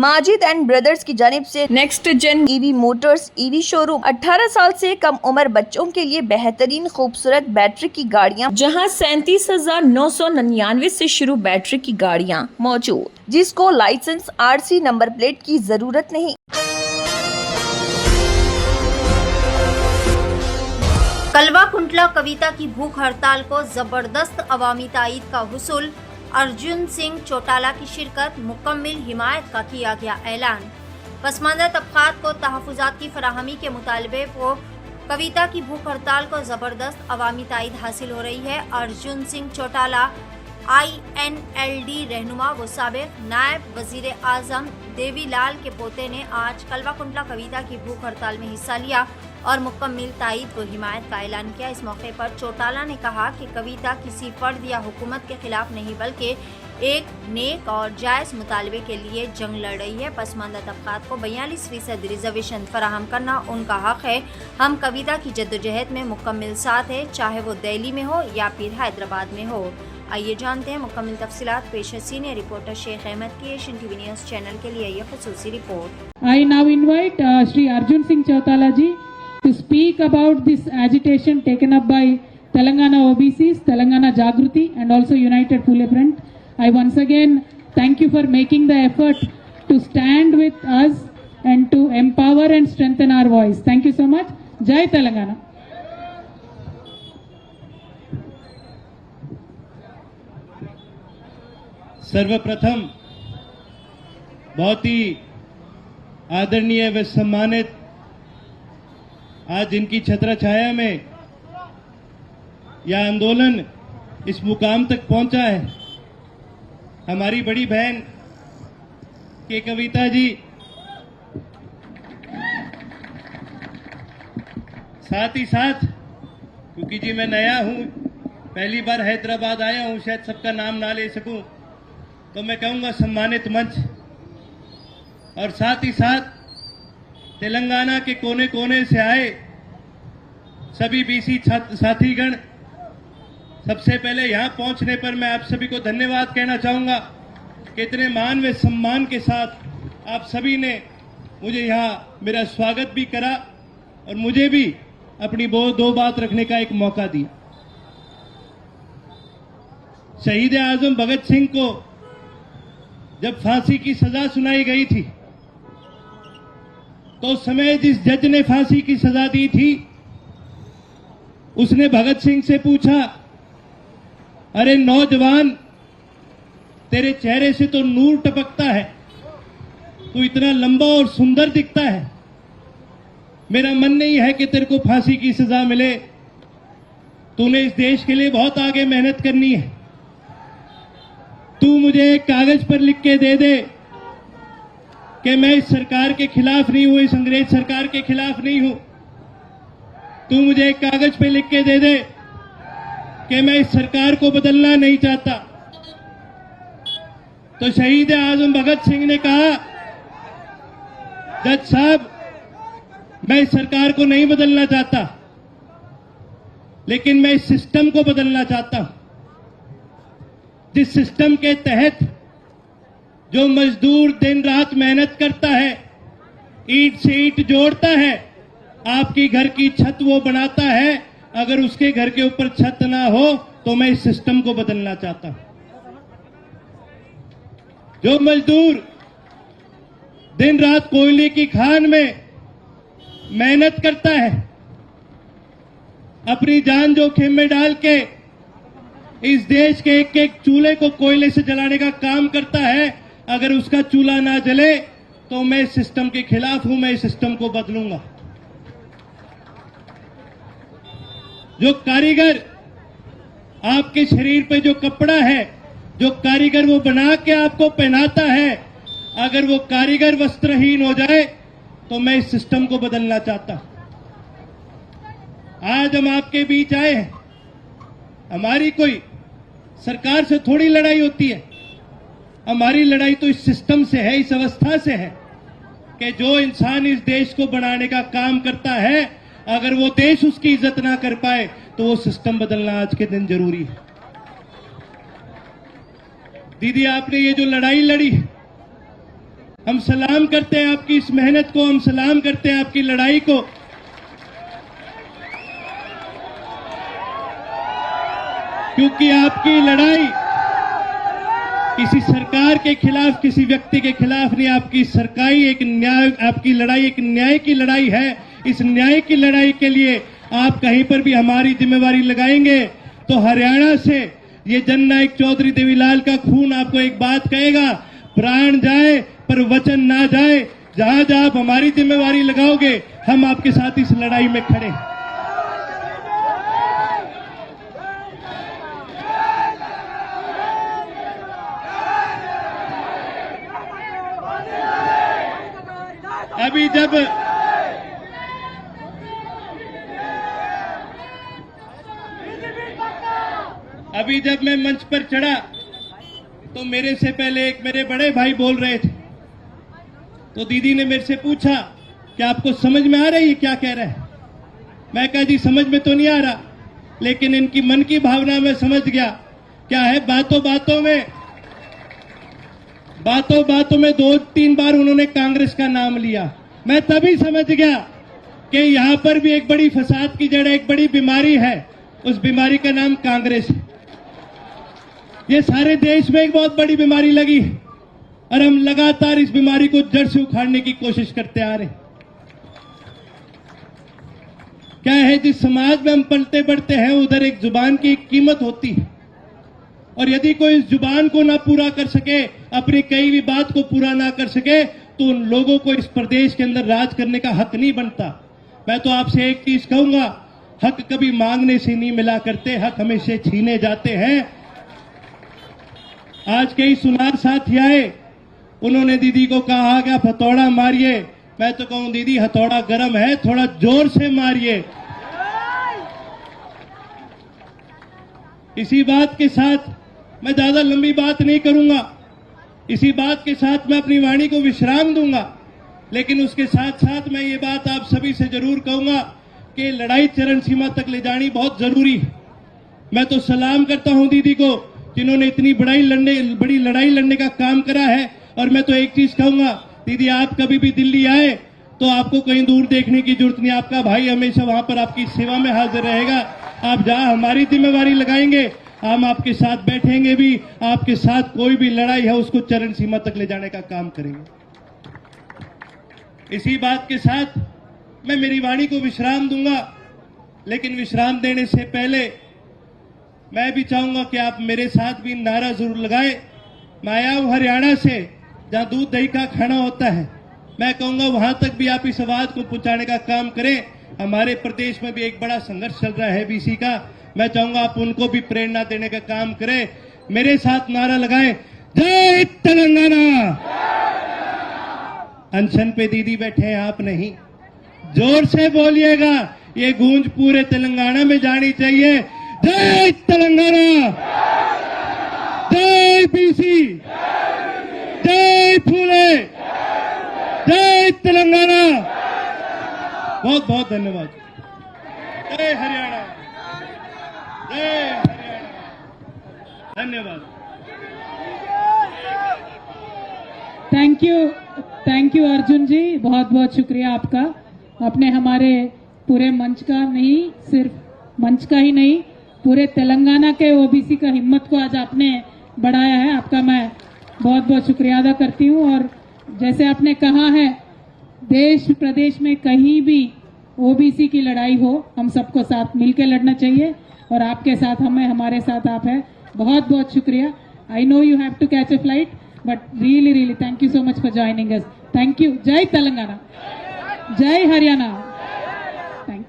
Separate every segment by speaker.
Speaker 1: Majid and brothers की जानिब से next gen EV motors EV showroom 18 साल से कम उम्र बच्चों के लिए बेहतरीन खूबसूरत बैटरी की गाड़ियां, जहां 37,999 से शुरू बैटरी की गाड़ियां मौजूद, जिसको लाइसेंस आरसी नंबर प्लेट की जरूरत नहीं।
Speaker 2: कलवा कुंटला कविता की भूख हड़ताल को जबरदस्त अवामी ताईद का हुसूल, अर्जुन सिंह चौटाला की शिरकत, मुकम्मिल हिमायत का किया गया ऐलान। पसमानदा तबकात को तहफ़्फ़ुज़ात की फराहमी के मुतालबे को कविता की भूख हड़ताल को जबरदस्त अवामी ताईद हासिल हो रही है। अर्जुन सिंह चौटाला INLD रहनुमा व साबिक़ नायब वज़ीर आज़म देवीलाल के पोते ने आज कलवा कुंटला कविता की भूख हड़ताल में हिस्सा लिया और मुकम्मिल ताईद व हिमायत का ऐलान किया। इस मौके पर चौटाला ने कहा कि कविता किसी फर्द या हुकूमत के खिलाफ नहीं बल्कि एक नेक और जायज़ मुतालबे के लिए जंग लड़ रही है। पसमानदा तबकात को 42% रिजर्वेशन फराहम करना उनका हक है। हम कविता की जद्दोजहद में मुकम्मिल साथ है, चाहे वो दिल्ली में हो या फिर हैदराबाद में हो। आइए जानते हैं मुकम्मिल तफसीलात। पेश है सीनियर रिपोर्टर शेख अहमद की एशियन टीवी न्यूज़ चैनल के लिए यह ख़ुसूसी report.
Speaker 3: I now invite Shri Arjun Singh Chautala ji to speak about this agitation taken up by Telangana OBCs, Telangana Jagruti and also United Phule Front. I once again thank you for making the effort to stand with us and to empower and strengthen our voice. Thank you so much. Jai Telangana.
Speaker 4: सर्वप्रथम बहुत ही आदरणीय व सम्मानित आज जिनकी छत्र छाया में यह आंदोलन इस मुकाम तक पहुंचा है, हमारी बड़ी बहन के कविता जी, साथ ही साथ क्योंकि जी मैं नया हूं, पहली बार हैदराबाद आया हूं, शायद सबका नाम ना ले सकूं, तो मैं कहूंगा सम्मानित मंच और साथ ही साथ तेलंगाना के कोने कोने से आए सभी बीसी साथीगण, सबसे पहले यहां पहुंचने पर मैं आप सभी को धन्यवाद कहना चाहूंगा कि इतने मान व सम्मान के साथ आप सभी ने मुझे यहां मेरा स्वागत भी करा और मुझे भी अपनी दो बात रखने का एक मौका दिया। शहीद आजम भगत सिंह को जब फांसी की सजा सुनाई गई थी तो उस समय जिस जज ने फांसी की सजा दी थी उसने भगत सिंह से पूछा, अरे नौजवान, तेरे चेहरे से तो नूर टपकता है, तू इतना लंबा और सुंदर दिखता है, मेरा मन नहीं है कि तेरे को फांसी की सजा मिले, तूने इस देश के लिए बहुत आगे मेहनत करनी है, तू मुझे एक कागज पर लिख के दे दे कि मैं इस सरकार के खिलाफ नहीं हूं, इस अंग्रेज सरकार के खिलाफ नहीं हूं, तू मुझे एक कागज पे लिख के दे दे कि मैं इस सरकार को बदलना नहीं चाहता। तो शहीद आजम भगत सिंह ने कहा, जज साहब, मैं इस सरकार को नहीं बदलना चाहता, लेकिन मैं इस सिस्टम को बदलना चाहता हूं, जिस सिस्टम के तहत जो मजदूर दिन रात मेहनत करता है, ईंट से ईंट जोड़ता है, आपकी घर की छत वो बनाता है, अगर उसके घर के ऊपर छत ना हो तो मैं इस सिस्टम को बदलना चाहता हूं। जो मजदूर दिन रात कोयले की खान में मेहनत करता है, अपनी जान जोखिम में डाल के इस देश के एक एक चूल्हे को कोयले से जलाने का काम करता है, अगर उसका चूल्हा ना जले तो मैं इस सिस्टम के खिलाफ हूं, मैं इस सिस्टम को बदलूंगा। जो कारीगर आपके शरीर पे जो कपड़ा है, जो कारीगर वो बना के आपको पहनाता है, अगर वो कारीगर वस्त्रहीन हो जाए तो मैं इस सिस्टम को बदलना चाहता हूं। आज हम आपके बीच आए हैं, हमारी कोई सरकार से थोड़ी लड़ाई होती है, हमारी लड़ाई तो इस सिस्टम से है, इस अवस्था से है कि जो इंसान इस देश को बनाने का काम करता है, अगर वो देश उसकी इज्जत ना कर पाए तो वो सिस्टम बदलना आज के दिन जरूरी है। दीदी, आपने ये जो लड़ाई लड़ी, हम सलाम करते हैं आपकी इस मेहनत को, हम सलाम करते हैं आपकी लड़ाई को। क्योंकि आपकी लड़ाई किसी सरकार के खिलाफ, किसी व्यक्ति के खिलाफ नहीं, आपकी आपकी लड़ाई एक न्याय की लड़ाई है। इस न्याय की लड़ाई के लिए आप कहीं पर भी हमारी जिम्मेवारी लगाएंगे तो हरियाणा से ये जननायक चौधरी देवीलाल का खून आपको एक बात कहेगा, प्राण जाए पर वचन ना जाए। जहां जहां आप हमारी जिम्मेवारी लगाओगे, हम आपके साथ इस लड़ाई में खड़े हैं। अभी जब मैं मंच पर चढ़ा तो मेरे से पहले एक मेरे बड़े भाई बोल रहे थे, तो दीदी ने मेरे से पूछा कि आपको समझ में आ रही है क्या कह रहा है? मैं कहा जी समझ में तो नहीं आ रहा, लेकिन इनकी मन की भावना में समझ गया। क्या है, बातों बातों में 2-3 बार उन्होंने कांग्रेस का नाम लिया। मैं तभी समझ गया कि यहां पर भी एक बड़ी फसाद की जड़, एक बड़ी बीमारी है। उस बीमारी का नाम कांग्रेस है। ये सारे देश में एक बहुत बड़ी बीमारी लगी है और हम लगातार इस बीमारी को जड़ से उखाड़ने की कोशिश करते आ रहे हैं। क्या है, जिस समाज में हम पलते बढ़ते हैं उधर एक जुबान की एक कीमत होती है, और यदि कोई इस जुबान को ना पूरा कर सके, अपनी कई भी बात को पूरा ना कर सके, तो उन लोगों को इस प्रदेश के अंदर राज करने का हक नहीं बनता। मैं तो आपसे एक चीज कहूंगा, हक कभी मांगने से नहीं मिला करते, हक हमेशा छीने जाते हैं। आज कई सुनार साथी आए, उन्होंने दीदी को कहा कि आप हथौड़ा मारिए। मैं तो कहूं दीदी हथौड़ा गर्म है, थोड़ा जोर से मारिए। इसी बात के साथ मैं ज्यादा लंबी बात नहीं करूंगा, इसी बात के साथ मैं अपनी वाणी को विश्राम दूंगा। लेकिन उसके साथ साथ मैं ये बात आप सभी से जरूर कहूंगा कि लड़ाई चरण सीमा तक ले जानी बहुत जरूरी है। मैं तो सलाम करता हूं दीदी को, जिन्होंने इतनी बड़ी लड़ाई लड़ने का काम करा है। और मैं तो एक चीज कहूंगा, दीदी आप कभी भी दिल्ली आए तो आपको कहीं दूर देखने की जरूरत नहीं, आपका भाई हमेशा वहां पर आपकी सेवा में हाजिर रहेगा। आप जहां हमारी जिम्मेवारी लगाएंगे, हम आपके साथ बैठेंगे भी, आपके साथ कोई भी लड़ाई है उसको चरण सीमा तक ले जाने का काम करेंगे। इसी बात के साथ मैं मेरी वाणी को विश्राम दूंगा, लेकिन विश्राम देने से पहले मैं भी चाहूंगा कि आप मेरे साथ भी नारा जरूर लगाएं। मैं आया हूं हरियाणा से, जहां दूध दही का खाना होता है। मैं कहूंगा वहां तक भी आप इस आवाज को पहुंचाने का काम करें। हमारे प्रदेश में भी एक बड़ा संघर्ष चल रहा है बीसी का, मैं चाहूंगा आप उनको भी प्रेरणा देने का काम करें। मेरे साथ नारा लगाएं, जय तेलंगाना। अनशन पे दीदी बैठे हैं, आप नहीं, जोर से बोलिएगा, ये गूंज पूरे तेलंगाना में जानी चाहिए। जय तेलंगाना, जय बीसी, जय फूले, जय तेलंगाना। बहुत बहुत धन्यवाद। जय हरियाणा, जय हरियाणा, धन्यवाद।
Speaker 3: थैंक यू अर्जुन जी, बहुत बहुत शुक्रिया आपका। आपने हमारे पूरे मंच का नहीं, सिर्फ मंच का ही नहीं, पूरे तेलंगाना के ओबीसी का हिम्मत को आज आपने बढ़ाया है। आपका मैं बहुत बहुत शुक्रिया अदा करती हूँ। और जैसे आपने कहा है, देश प्रदेश में कहीं भी ओबीसी की लड़ाई हो, हम सबको साथ मिलकर लड़ना चाहिए, और आपके साथ हमें, हमारे साथ आप है। बहुत बहुत शुक्रिया। I know you have to catch a flight, but really thank you so much for joining us. Thank you. जय तेलंगाना, जय हरियाणा।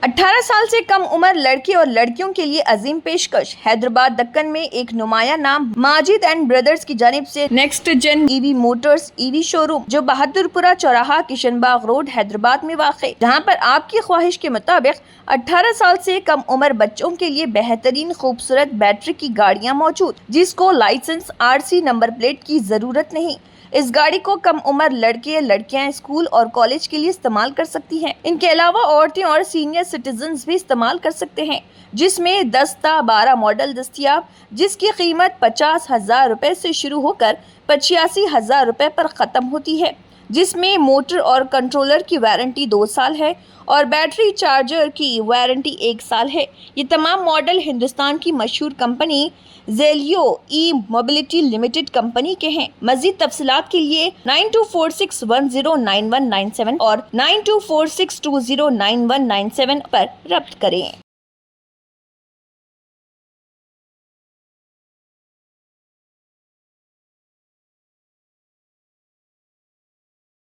Speaker 1: 18 साल से कम उम्र लड़के और लड़कियों के लिए अजीम पेशकश। हैदराबाद दक्कन में एक नुमाया नाम माजिद एंड ब्रदर्स की जानिब से next gen EV motors EV showroom, जो बहादुरपुरा चौराहा किशनबाग रोड हैदराबाद में वाक़, जहां पर आपकी ख्वाहिश के मुताबिक 18 साल से कम उम्र बच्चों के लिए बेहतरीन खूबसूरत बैटरी की गाड़ियाँ मौजूद, जिसको लाइसेंस RC नंबर प्लेट की जरूरत नहीं। इस गाड़ी को कम उम्र लड़के लड़कियां स्कूल और कॉलेज के लिए इस्तेमाल कर सकती हैं। इनके अलावा औरतें और सीनियर सिटीजन्स भी इस्तेमाल कर सकते हैं, जिसमें 10-12 मॉडल दस्तियाब, जिसकी कीमत 50,000 रुपए से शुरू होकर 85,000 रुपए पर ख़त्म होती है। जिसमें मोटर और कंट्रोलर की वारंटी 2 साल है और बैटरी चार्जर की वारंटी 1 साल है। ये तमाम मॉडल हिंदुस्तान की मशहूर कंपनी जेलियो ई मोबिलिटी लिमिटेड कंपनी के हैं। मजीद तफसीलात के लिए 9246109197 और 9246209197 पर रब्त करें।